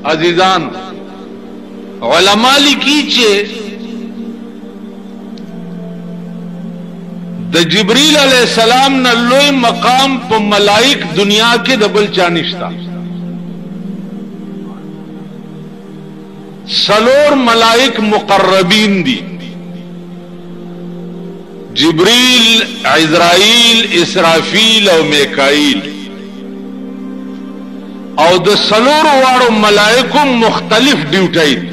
عزیزان علماء لیکي چې د جبريل علیہ السلام نه لوی مقام په ملائک دنیا کې د بل چا نشتا. سلور ملائک مقربین دي، جبريل، عزرائیل، اسرافیل او میکائیل، او د سلور واړو ملائکو مختلف ډیوټي دي.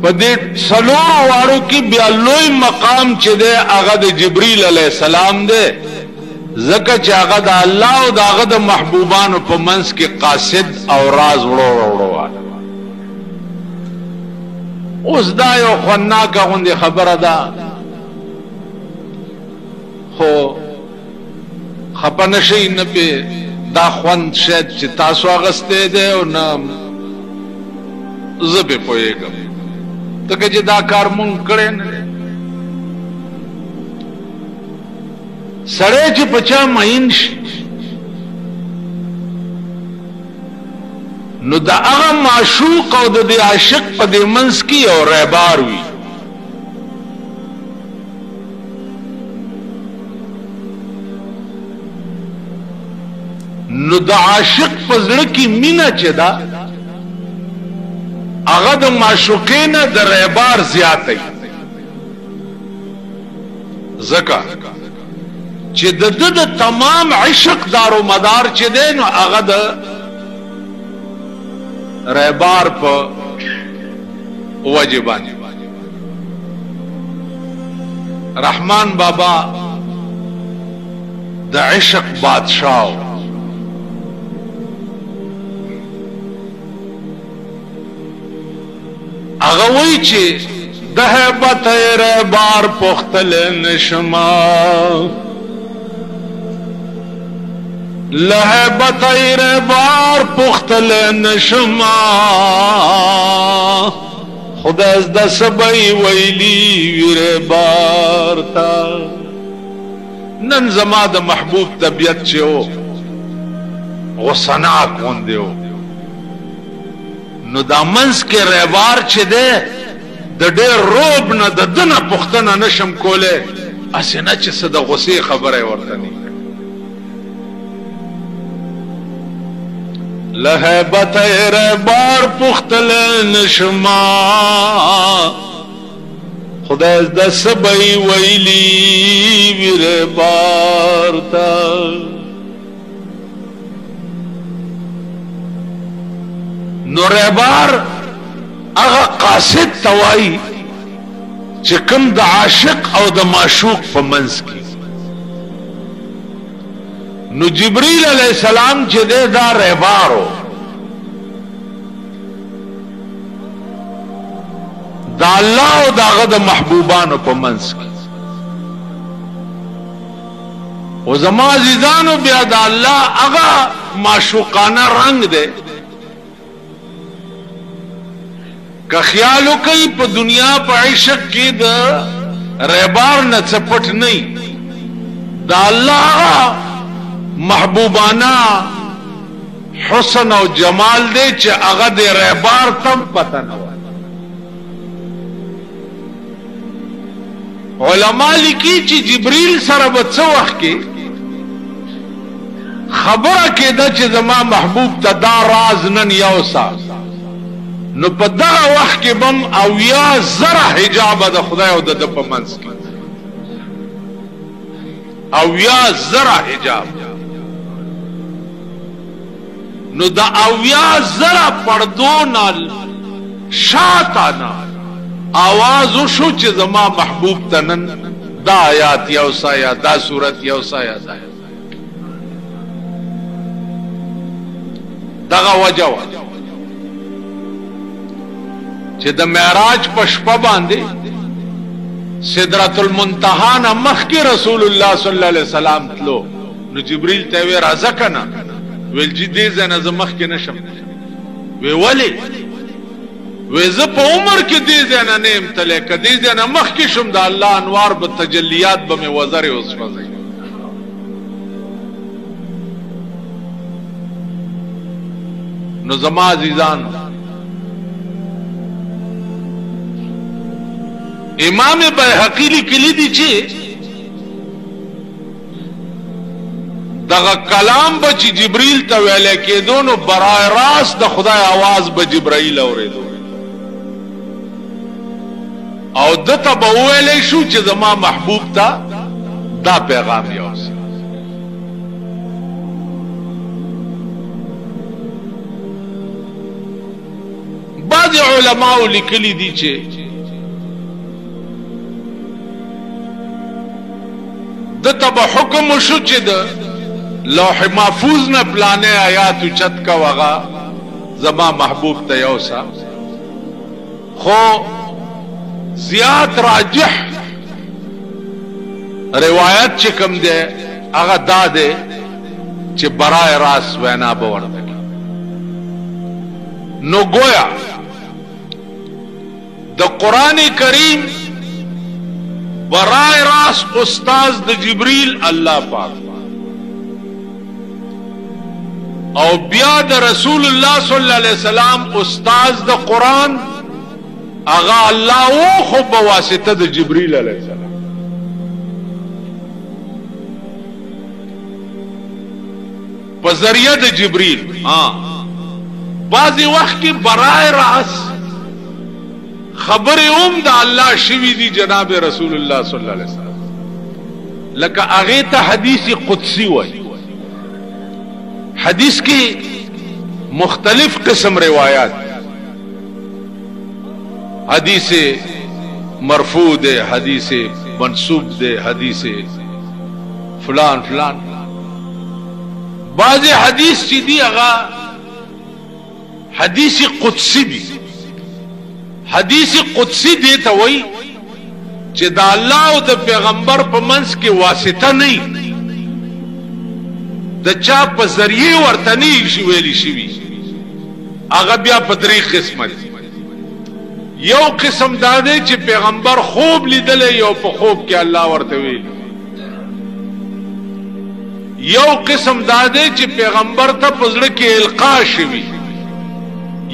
په دې سلور واړو کې بیا لوی مقام چې دی هغه د جبريل علیہ السلام دی، ځکه چې هغه د الله او د هغه د محبوبانو په منځ کې قاصد او راز وړو. اوس دا یو خناکه غوندې خبره ده، خو خپه نشئ نه پې دا خوند شاید چې تاسو اغستی دی او نه زه پې پوهېږم، ځکه چې دا کار مونږ کړی نه دی. سړی چې په چا مین شي نو د هغه معشوق او د دې عاشق په دې منځ کې یو رهبار وي. نو د عاشق په زړه کې مینه چې ده هغه د معشوقې نه د رهبار زیاتی، ځکه چې د ده د تمام عشق دارو مدار چې دی نو هغه د رهبار په وجه باندې. رحمان بابا د عشق بادشاہ، هغه وایي چې د هیبت رهبار پختل نشما، لهیبت رهبار پختل نشما، خدا از د سبای ویلی رهبار تا. نن زما د محبوب طبیعت چې و غصناک غوندې و، نو دا منځ کې رهبار چې دی د ډېر روب نه د ده نه پوښتنه نشم کولی، هسې نه چې څه د غصې خبره یې ورته نه لهیبت رهبار پختل نشما، خدای د سبای ویلی رهبار تا. نو رهبار هغه قاصد توای چې کوم د عاشق او د معشوق په منځ کې. نو جبريل علیہ السلام چې دی دا رهبارو، دا الله او دا هغه د محبوبانو په منځ کې. او زما عزیزانو بیا دا الله هغه معشوقانه رنگ دی، که خیالو کوي په دنیا په عشق کې د رهبار نه څه پټ نه وي، دا الله محبوبانا حسن او جمال دے چې هغه د رهبار تم پته نه وای. علماء لیکي چې جبريل سره به څه وخت کې خبره کېده چې زما محبوب ته دا راز نن یوسا، نو په دغه وخت کې بم 80,000 حجاب د خدای او د په منځ کې 80,000 حجاب. نو دا 80,000 پردو نال شاتانا آواز وشو چې زما محبوب تنن دا آیات یوسا یا دا صورت یوسا یا دا دغه وجه چې د معراج په شپه باندې سدرۃ المنتہا نه مخکې رسول الله صلی الله علیه وسلم تلو، نو جبريل ته وی راځه کنه، ویل چې دې ځنه زه مخکې نشم. وی ولې؟ وی زه په عمر کې دې ځنه نه یم تللی، که دې ځنه مخکې شم د الله انوار به تجلیات به مې وزرې وسوځي. نو زما عزیزان امام بیهقی لیکلی دی چې دغه کلام به چې جبرئیل ته ویل کېدو نو برای راست د خدای आवाज به جبرئیل اورېدو او دته به ویلې شو چې زما محبوب ته دا پیغام یوسي بعض علماء لیکلی دي چې دته به حکم شو چې د لوح محفوظ نه پلانې آیات چت کا وغا زما محبوب ته یوسا خو زیات راجح روایت چې کوم ده هغه دا ده چې برای راس وینا به ورته نو گویا د قران کریم برای راس استاد د جبرئیل الله پاک او بیا د رسول الله صلی الله علیه وسلم استاد د قران اغا الله او خو بواسطه د جبرئیل علیه السلام په ذریعہ د جبرئیل بعضی وخت کې برای راس خبر د الله شوی دی جناب رسول الله صلی الله علیه وسلم لکه هغه ته حدیث قدسی وای حدیث کی مختلف قسم روایات حدیث مرفوع دے حدیث منسوب دے حدیث فلان فلان بعض حدیث چی دی اغا حدیث قدسی دی حدیث قدسی دیتا وئی چی دا اللہ و دا پیغمبر پا منس کی واسطہ نہیں د چا په ذریعے ورتنی ویلی شوی هغه بیا په درې قسمه یو قسم دا دی چې پیغمبر خوب لیدل یو په خوب کې الله ورته ویل یو قسم دا دی چې پیغمبر ته په زړه کې القا شوی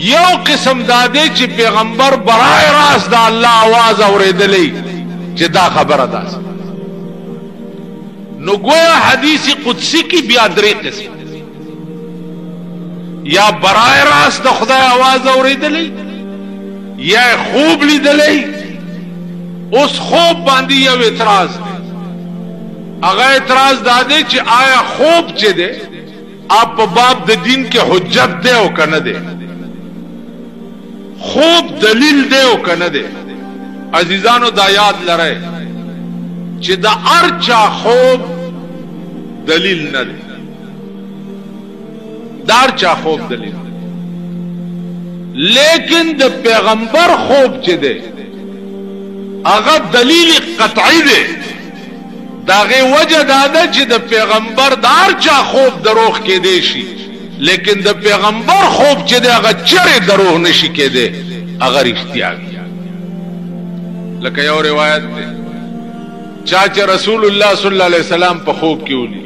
یو قسم دا دی چې پیغمبر برای راست د الله आवाज اوریدلې چې دا خبره ده نو گویا حدیث قدسی کی بیا درې قسم یا برای راست د خدای आवाज اوریدلې یا خوب لیدلې اوس خوب باندې یو اعتراض دی هغه اعتراض دا دی چې آیا خوب چې دی آپ په باب د دین کې حجت دی او کنه دی خوب دلیل دی او کنه دی عزیزانو دا یاد لرئ چې دا ارچا خوب دلیل نه دی دا ارچا خوب دلیل لیکن د پیغمبر خوب چې دی هغه دلیل قطعی دی داغه وجه دا ده چې د پیغمبر د ارچا خوب دروغ کې دی شي لیکن د پیغمبر خوب چې دی هغه چره دروغ نشي کېده هغه رښتیا دی لکه یو روایت دی چاچه رسول الله صلی الله علیه وسلم په خوب کې ولي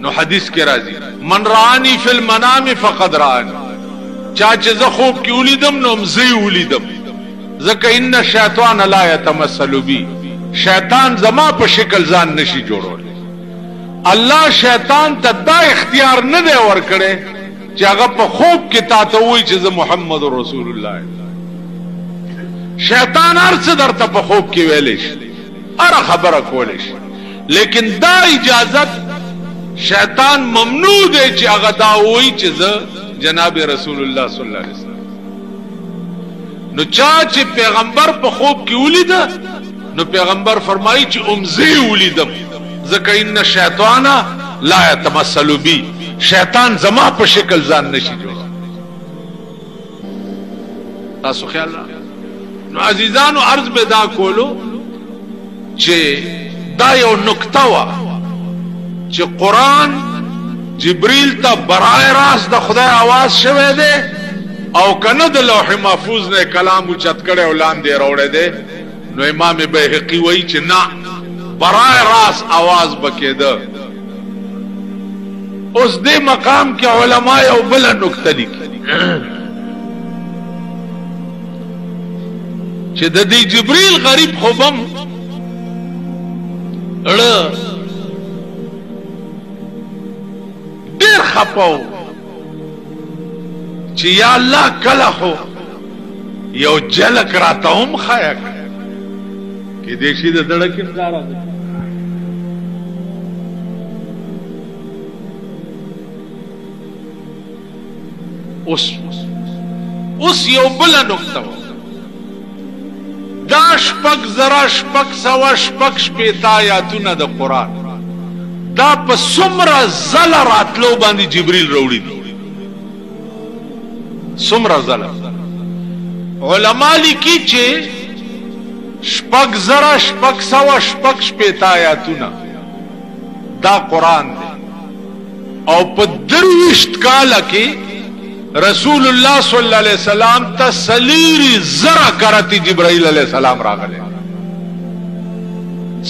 نو حدیث کې راځي من رانی فی المنام فقد رانی چاچه زه خوب کې ولیدم نو مزي ولیدم ځکه ان الشیطان لا يتمثل بی شیطان زما په شکل ځان نشي جوړول الله شیطان ته دا اختیار نه دی ورکړي چې هغه په خوب کې تاسو وایي چې زه محمد رسول الله شیطان ارڅ درته په خوب کې ویلې شي اره خبره کولې شي لیکن دا اجازت شیطان ممنوع دی چې هغه دا وایي چې زه جناب رسول الله صلی الله علیه وسلم نو چا چې پیغمبر په خوب کې ولید نو پیغمبر فرمایي چې امزي ولیدم ځکه ان الشیطان لا يتمثل بی شیطان زما په شکل ځان نشي جوړ تاسو خیال نو عزیزانو عرض به دا کولو چې دا یو نکته وا چې قرآن جبرئیل ته برای راست د خدای आवाज شوه دی او کنه د لوح محفوظ نه کلام اوچت کړي او لاندې راوړی دی نو امام بیهقی وایي چې نه برای راست आवाज بکېده اوس دې مقام کې علما یو بل نقطه لیکي چې د دې جبريل غریب خوبم ډېر خپاو چې یا الله کله خو یو جلک راته هم خایا کې دې شي د دړک انکار اوس یو بل نقطه دا شپږ زره شپږ سوه شپږ شپېته آیاتونه د قرآن دا په څومره ځله راتلو باندې جبریل راوړي دي څومره ځله علما لیکي چې شپږ زره شپږ سوه شپږ شپېته آیاتونه دا قرآن دی او په 23 کاله کې رسول الله صلی الله علیه وسلم ته سلیری زرا کرتی جبرائیل علیہ السلام راغله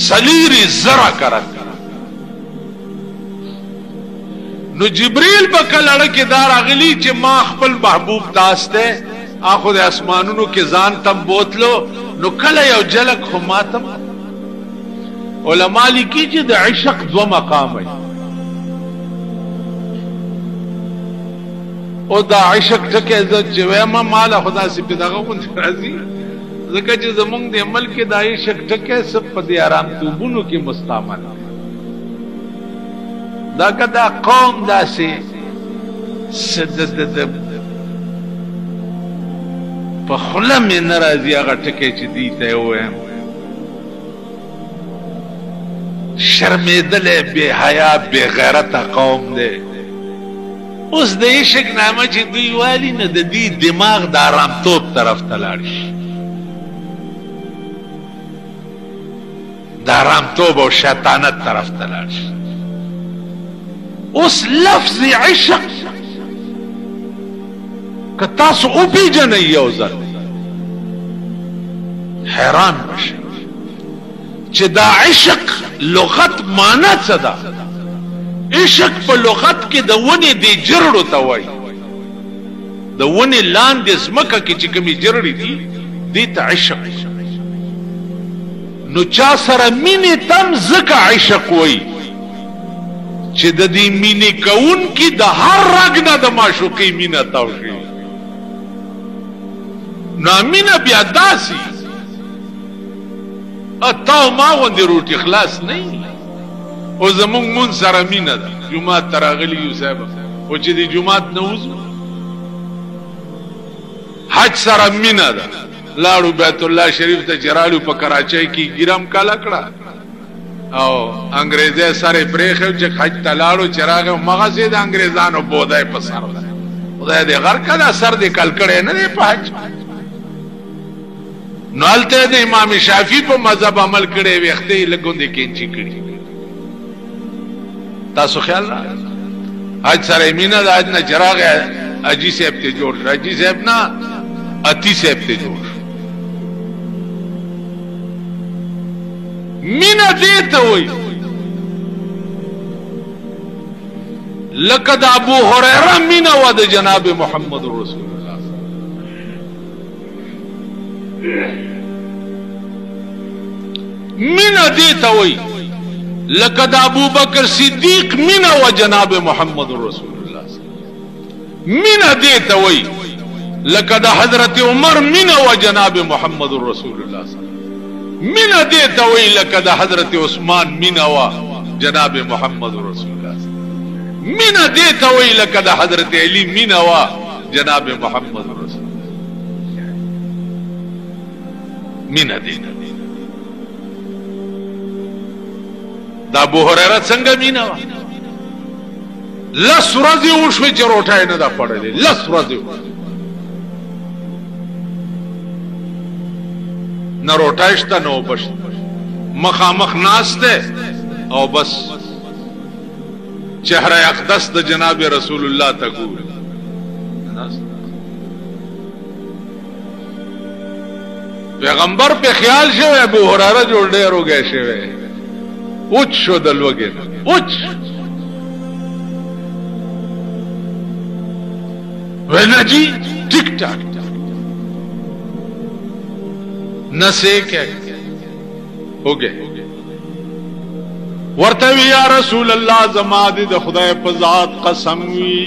سلیری زرا کرت نو جبرائیل بکلړه کې دار اغلی چې ما خپل محبوب تاسته اخو د اسمانونو کې ځان تم بوتلو نو کله یو جلک خو ماتم علما لیکي چې د عشق دو مقام وي او دا عشق ټکه عزت چې وایم مال خدا سي په دغه غون راځي ځکه چې زمونږ د عمل کې دا عشق ټکه سب په دې آرام توبونو کې مستعمل دا کدا قوم داسې سدد په خله مې ناراضي هغه ټکه چې دی ته وایم شرمېدلې بے حیا بے غیرت قوم دی اوس د عشق نامه چې دوی والی نه د دې دماغ د آرامتوب طرف ته لاړ شي د آرامتوب او شیطانت طرف ته لاړ شي اوس لفظ عشق که تاسو وپېژنئ یو ځل حیران بشئ چې دا عشق لغت معنی څه ده عشق په لغت کې د ونې د جرړو ته وایي د ونې لاندې ځمکه کې چې کومې جرړې دي دې ته عشق نو چا سره مینې تم ځکه عشق وایي چې د دې مینې کوونکي د هر رګ نه د معشوقۍ مینه تاو شي نو مینه بیا داسې تاو ما غوندې روټي خلاص نه او زمونږ مون سره مینه ده جمعات ته راغلي یو صاحب او چې د جمعات نه وځو حج سره مینه ده لاړو بیت الله شریف ته چې رالو په کراچۍ کې ګیرم کاله کړه او انګریزي سره پرېښو چې حج ته لاړو چې راغی مغزې د انګریزانو بودای په سر ده خدای دې غر کړه سر دې کل کړی نه دی په حج نو هلته د امام شافعي په مذهب عمل کړی ویښتې یې لږوندې کینچي کړي تاسو خیال را حج سره مینه د حج نه چې راغی حاجي صاحب ته جوړ شو حاجي صاحب نه اتی صاحب ته جوړ شو مینه دې ته وایي لکه د ابو هريره مینه وه د جناب محمد رسول الله مینه دې ته وایي لکه د ابو بکر صدیق مینه و جناب محمد رسول الله مینه دې ته وایي لکه د حضرت عمر مینه و جناب محمد رسول الله مینه دې ته وایي لکه د حضرت عثمان مینه و جناب محمد رسول الله مینه دې ته وایي لکه د حضرت علی مینه و جناب محمد رسول الله مینه دې دا ابو هريره څنګه مینه وا لس ورځې وشوې چې روټۍ نه ده خوړلې لس ورځې نه روټۍ شته نه اوبه شته مخامخ ناست دی او بس چهره اقدس د جناب رسول الله ته ګوري پیغمبر په خیال شوی ابو هريره جوړ ډېر وګی شوی اوچ شو د لوګي اوچ वह जी ठीक ठाक न से क्या हो गए वर्तवी या रसूल अल्लाह जमादी द खुदाए पजात कसम वी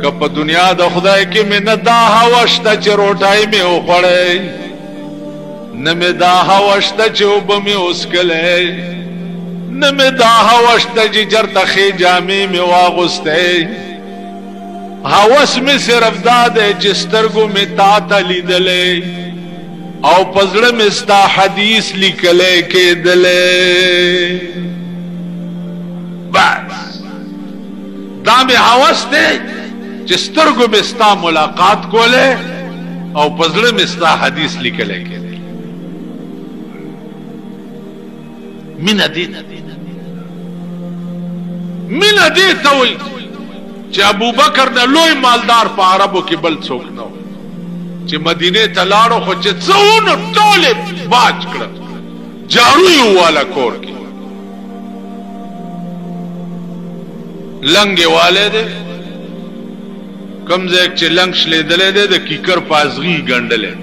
कप दुनिया द खुदाए के में न दाहा वश्ता चरोटाई में उखड़े न में दाहा वश्ता चोब में उसकले न में दाहा वश्ता जी जरतखी जामी में वागुस्ते हवस में सिर्फ दादे जिस्तरगो में ताता लीदले او پزړه مستا حدیث لیکلې کېدلې بس دا به حواس دې چې سترګو مستا ملاقات کوله او پزړه مستا حدیث لیکلې کېدلې مینا دې ته وي چې ابوبکر د لوی مالدار په عربو کې بل څوک نه چې مدینه ته لاړو خو چې څونه ټوله باج کړ جارو یو والا کور کې لنګ والے دې کم ځای چې لنګ شلې دلې دې د کیکر پازغي ګندلې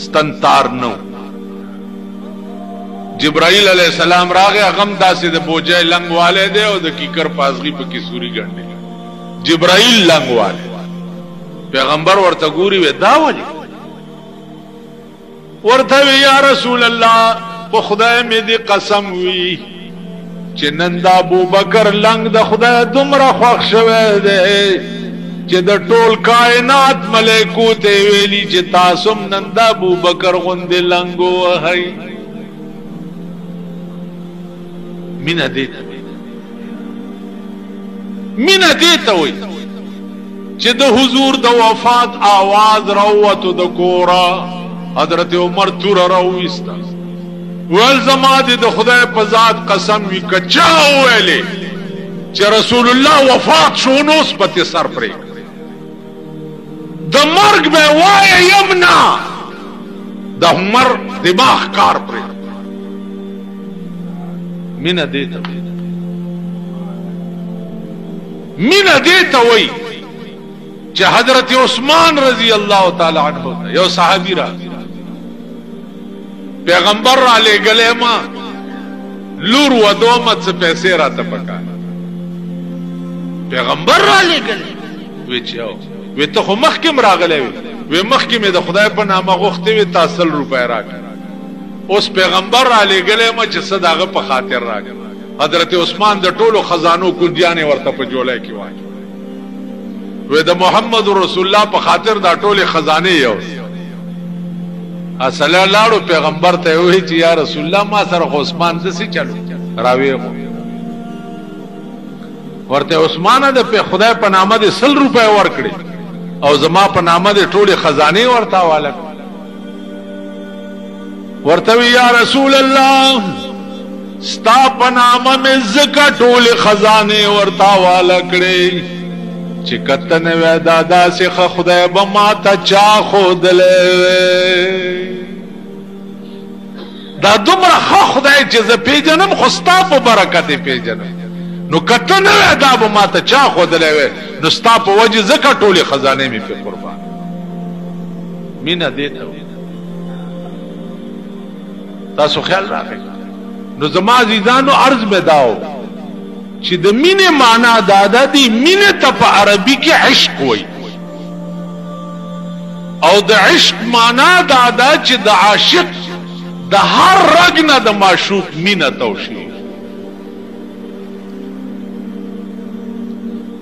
ستنتار نو جبرائیل علیہ السلام راغه غم داسې د بوجای لنګ والے دې او د کیکر پازغي په کې سوري ګندلې جبرائیل لنګ والے پیغمبر ورته ګوري و دا ولي ورته یا رسول الله په خدای مې دې قسم وی چې نن د ابوبکر لنګ د خدای دومره خوښ شوه دی چې د ټول کائنات ملائکو ته ویلي چې تاسو نن د ابوبکر غوندې لنګ وهي مینا دې ته وي چې د حضور د وفات आवाज راوته د کورا حضرت عمر تور راويستا ول زما د خدای په ذات قسم وی کچا ویلې چې رسول الله وفات شو نو سپته سر پرې د مرګ به وای یمنا د عمر دماغ کار پرې مینا دیتا وی چې حضرت عثمان رضی الله تعالی عنہ یو صحابی را پیغمبر را لګلې ما لور و دومت څه پیسې را ته پکا پیغمبر را لګلې وی چې وی ته خو مخکم راغلې وی مخکم د خدای په نامه غوښتې وی تاسل روپې راکړه اوس پیغمبر را لګلې ما چې صداغه په خاطر راغله حضرت عثمان د ټولو خزانو کنجانې ورته په جولای کې وای وې د محمد رسول الله په خاطر دا ټولې خزانه یو اصل لاړو پیغمبر ته وی چې یا رسول الله ما سره عثمان د سي چلو راوي ورته عثمان د په خدای په نامه د 100 روپے ورکړي او زما په نامه د ټولې خزانه ورته واله ورته یا رسول الله ستا په نامه مې زکه ټولې خزانه ورته واله کړې چې کتن و دادا سے خدای به ما ته چا خودلې دا دومره خدای چې ز پیجنم خوستا په برکت پیجنم نو کتن و دا به ما ته چا خودلې نو ستا په وجه زکه ټولې خزانه مې په قربان مینا دیتا تاسو خیال راکړئ نو زما عزیزانو عرض مې داو چې د مینې معنا دادا دی مینې ته په عربي کې عشق وای او د عشق معنا دادا چې د عاشق د هر رګ نه د معشوق مینه توشي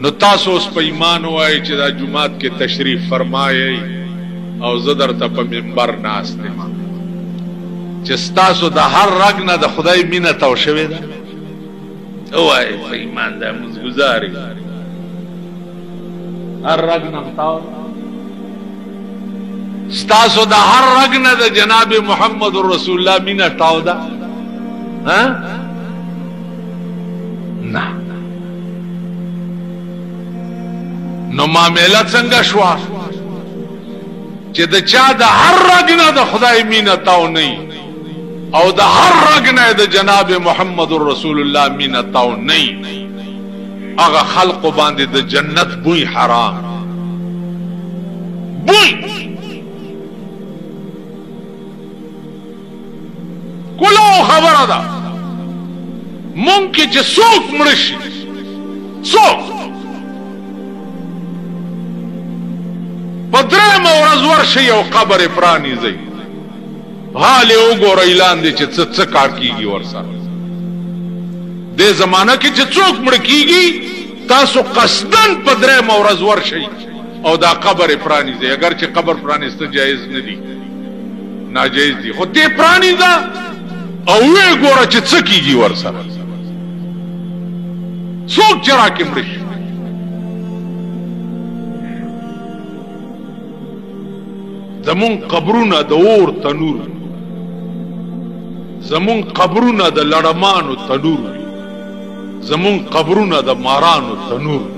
نو تاسو اوس په ایمان وای چې دا جمعات کې تشریف فرمایي او زه درته په منبر ناست یم چې تاسو د هر رګ نه د خدای مینه توشوي ده اوای په ایمان دا مزګزاري هر رګ نه تاو ستاسو د هر رګ نه د جناب محمد رسول الله مینه تاو ده ها نه نو معاملات څنګه شو چې د چا د هر رګ نه د خدای مینه تاو نه او د هر رګ نه د جناب محمد رسول الله مینه تاو نه هغه خلق باندې د جنت بوی حرام بوی کلو خبره ده ممکن چې څوک مړ شي څوک په درېیمه ورځ ورشي یو قبر پرانیزئ حال یې وګورئ لاندې چې څه کار کیږي ورسره دې زمانه کې چې څوک مړ کیږي تاسو قصدن په درېیمه ورځ ورشئ او دا قبر پرانیزئ اگر چې قبر پرانیسته جایز نه دي ناجایز دي خو دې پرانیزه او وی ګوره چې څه کیږي ورسره څوک چې راکې مړ شي زمون قبرونه د اور تنور زمون قبرونه د لړمانو تنور زمون قبرونه د مارانو تنور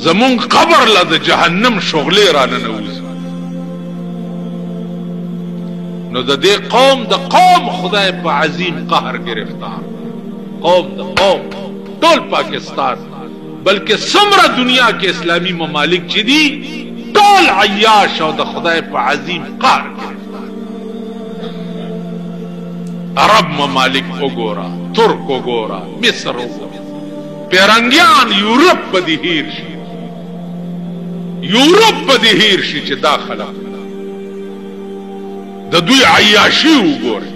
زمون قبر له د جهنم شغلې را ننوځي نو د دې قوم د قوم خدای په عظیم قهر گرفتار قوم د قوم ټول پاکستان بلکې څومره دنیا کې اسلامی ممالک چې دي ټول عیاش او د خدای په عظیم قهر گرفتار عرب ممالک وګورا ترک وګورا مصر وګورا پیرنګیان یورپ په دې هیر شي یورپ په دې هیر شي چې داخله د دوی عیاشي وګورئ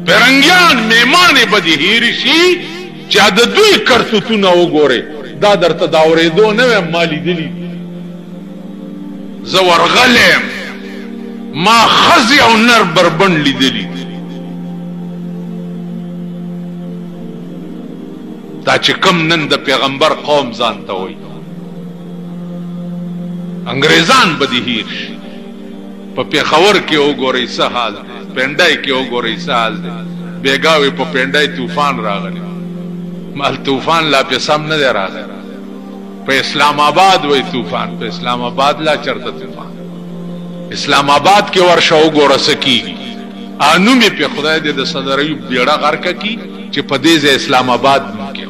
پیرنګیان میمانې به دې هیر شي چې د دوی کرتوتونه وګورئ دا درته دا اورېدو نه ویم ما لیدلي زه ورغلی یم ما ښځې او نر بربنډ لیدلي دا چې کم نن د پیغمبر قوم ځان ته وایي انګریزان به دې هیر شي په پېښور کې وګورئ څه حال دی پنډای کې وګورئ څه حال دی بیګاوي په پنډای طوفان راغلی مال طوفان لا په سم نه دی راغلی په اسلام آباد وای طوفان په اسلام آباد لا چرته طوفان اسلام آباد کې ورشه وګوره څه کیږي انو مې په خدای دې د صدر ایوب بیړه غرقه کی چې په دې ځای اسلام آباد کې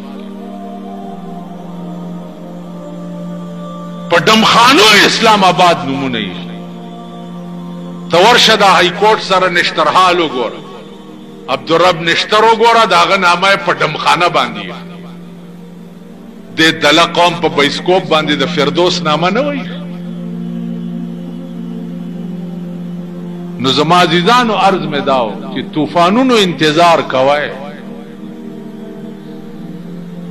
په دمخانو اسلام آباد نمونه یې تورشه د های کورټ سره نشترحال وګوره عبدالرب نشتر وګوره داغه نامه په دمخانه باندې د دله قوم په بایسکوپ باندې د فردوس نامه نه وایي نو زما عزیزانو عرض مې داو چې طوفانونو انتظار کوئ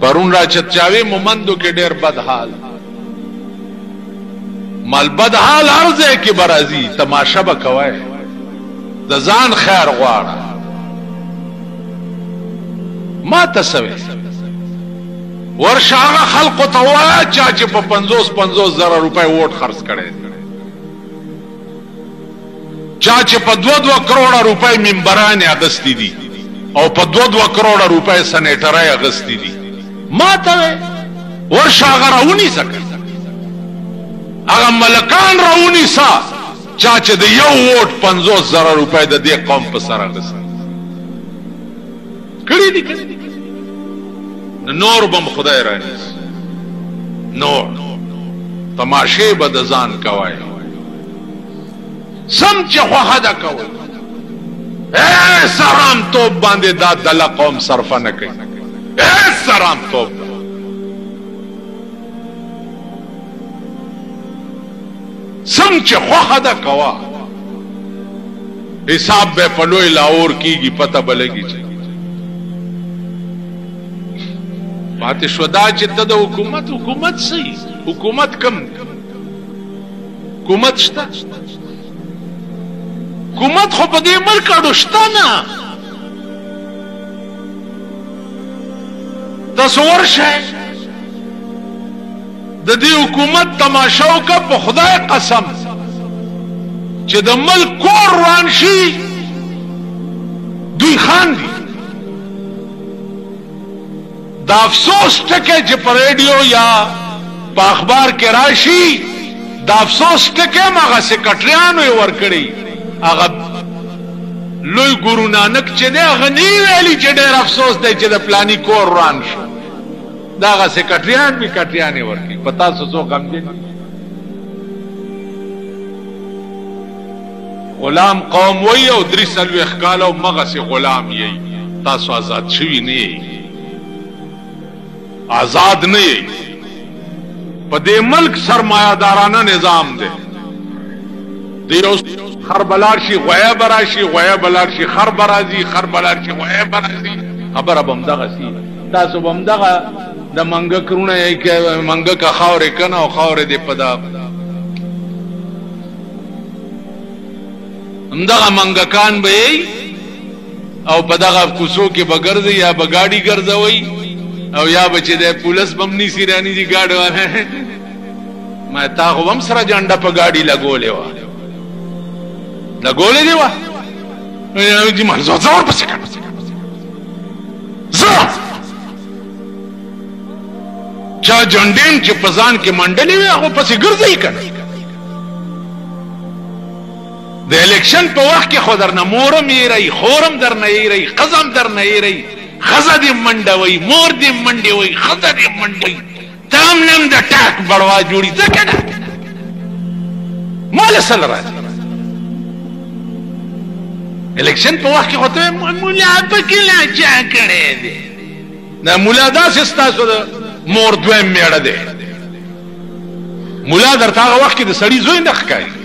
پرون را چتچاوي مومندو کې ډېر بد حال مال بد حال عرضه کې برازي تماشا به کوئ د ځان خیر غواړه ما تسوي ورشاغه خلق ته وایي چې په 50 زره روپۍ ووټ خرڅ کړي چې په 2 کروڑه روپۍ منبران اغستی دي او په 2 کروڑه روپۍ سنیټرای اغستی دي ما ته ورشاغه راونی سکه هغه ملکان راونی سا چې د یو ووټ 50 زره روپۍ د دې قوم په سر اغستی کړي دي نور بم خدای رانیس نور تماشې به د ځان کوي سم چې خوخه ده کوي سرام توب باندې دا دله قوم صرفه نه کوي سرام توب سم چې خوخه ده کوا حساب به په لوی لاور کیږي پته بلګي چې پاتې شو دا چې د حکومت صحیح حکومت کم حکومت شته حکومت خو په دې ملک اړو شته نه تاسو ورشئ د دې حکومت تماشا وکړه په خدای قسم چې د ملک کور روان شي دوی خاندي دا افسوس ټکی چې په ریډیو یا په اخبار کې راشي دا افسوس ټکی هغه سکرټریانو یې ورکړي هغه لوی ګورو نانک چې دی هغه نه ویلي چې ډېر افسوس دی چې د پلاني کور وران شو دا هغه سکرټریان مې کټریانې ورکړي په تاسو څوک غمجن غلام قوم وی او 43 کاله او مغسې غلام یې تاسو آزاد شوي نه یې آزاد نه یې په دې ملک سرمایه‌دارانه نظام دی دیو خر بلار شي غویا براشي غویا بلار شي خر برازي خر بلار شي غویا برازي خبره بمدغه سي تاسو بمدغه د منګه کرونه یې کې منګه کا خاورې کنه او خاورې دې پدا همدغه منګکان به او پدغه کوڅو کې بغرځي یا بغاډي ګرځوي او یا بچي د پولیس بم ني سيراني دي گاډو ما تا هم سره جنډه په گاډي لګولې و لګولې دی و نو دې ما زور پسې کړ زه چا جنډین چې پزان کې منډلې وي هغه پسې ګرځي کړ د الیکشن په وخت کې خو درنه مورم یې رہی خورم درنه یې رہی قزم درنه یې رہی خزه دې منډوي مور دې منډوي خزه دې منډوي تام نم د ټاک بڑوا جوړي ځکه نه مال سره راځي الیکشن په وخت کې هوته مولا پکې لا چا کړي دي دا مولا داسې ستاسو د مور دویم میړه دی مولا درته هغه وخت کې د سړي زوی نه ښکاري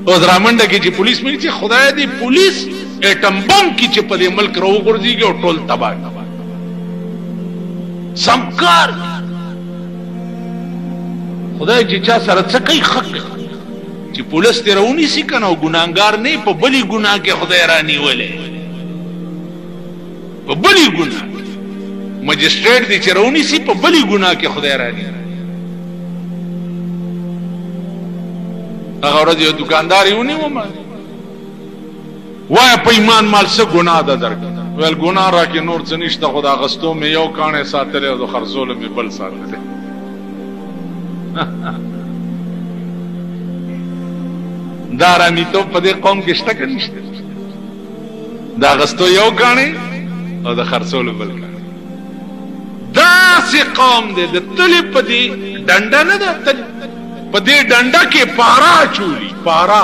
او درامنډه کې چې پولیس مې چې خدای دې پولیس اټم بم کې چې په دې ملک راو ګرځيږي او ټول تباہ سمکار خدای چې چا سره څه کوي حق چې پولیس ته راونی سي کنه او ګناګار نه په بلی ګناه کې خدای رانی ولې په بلی ګناه مجستریټ دې چې راونی سي په بلی ګناه کې خدای رانی هغه ورځ یو دکاندار یې ونیو ما وای په ایمان مال څه ګناه ده درک ول ګناه را کې نور څه نشته خدا غستو مې یو کانه ساتلې او خرڅول مې بل ساتلې دارمی تو په دې قوم کې شته کني دا غستو یو کانه او د خرڅول بل کانه دا سي قوم دې د تلې په دې ډنډه نه ده په دې ډنډه کې پارا چولی پارا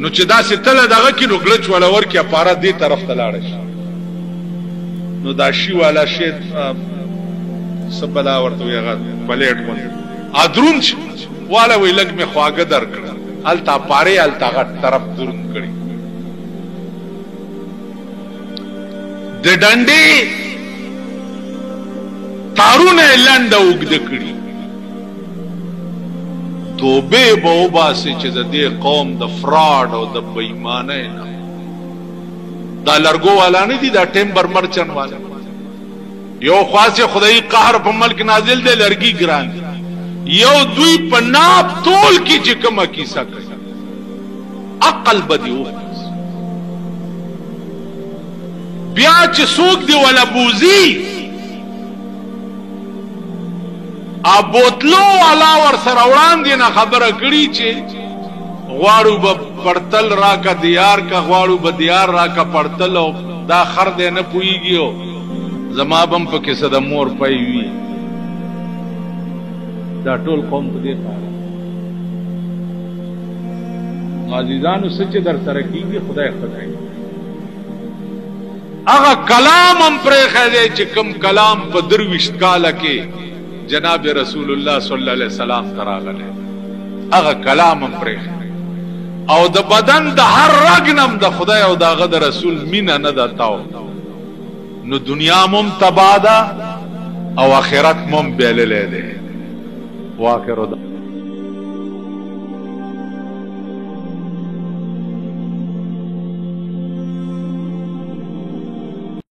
نو چې دا ستله دغه کې نو ګلچ ولا ورکه پارا دې طرف ته لاړ شي نو دا شی والا شی سبلا ورته یغه پلیټ باندې ادرون والا وی لګ می خواګه درکړ التا پاره التا غټ طرف درون کړی د ډنډې تارونه لاند وګد کړی توبه به وباسي چې د دې قوم د فراډ او د بېمانۍ نه دا لرګو والا نه دي دا ټیمبر مرچن والا یو خاصه خدای قهر په ملک نازل دی لرګي ګران یو دوی په ناب تول کې چې کومه کیسه کوي عقل بدی و بیا چې سوق دی ولا بوزي ابوتلو والا ور سره وړاندې نه خبره کړي چې غواړو به پړتل راکا دیار کا غواړو به دیار راکا پړتل او دا خر دې نه پويږي زما بم په کې صد مور پي وي دا ټول قوم په دې کار عزیزانو سچ در سره کیږي خدای خدای هغه کلام هم پرې خېده چې کوم کلام په درويشت کاله کې جناب رسول الله صلی الله علیه وسلم تراغله هغه کلام هم پرې او د بدن د هر رګنم د خدای او دغه د رسول مینا نه دتاو نو دنیا مم تبادا او آخرت مم بیللې ده واخر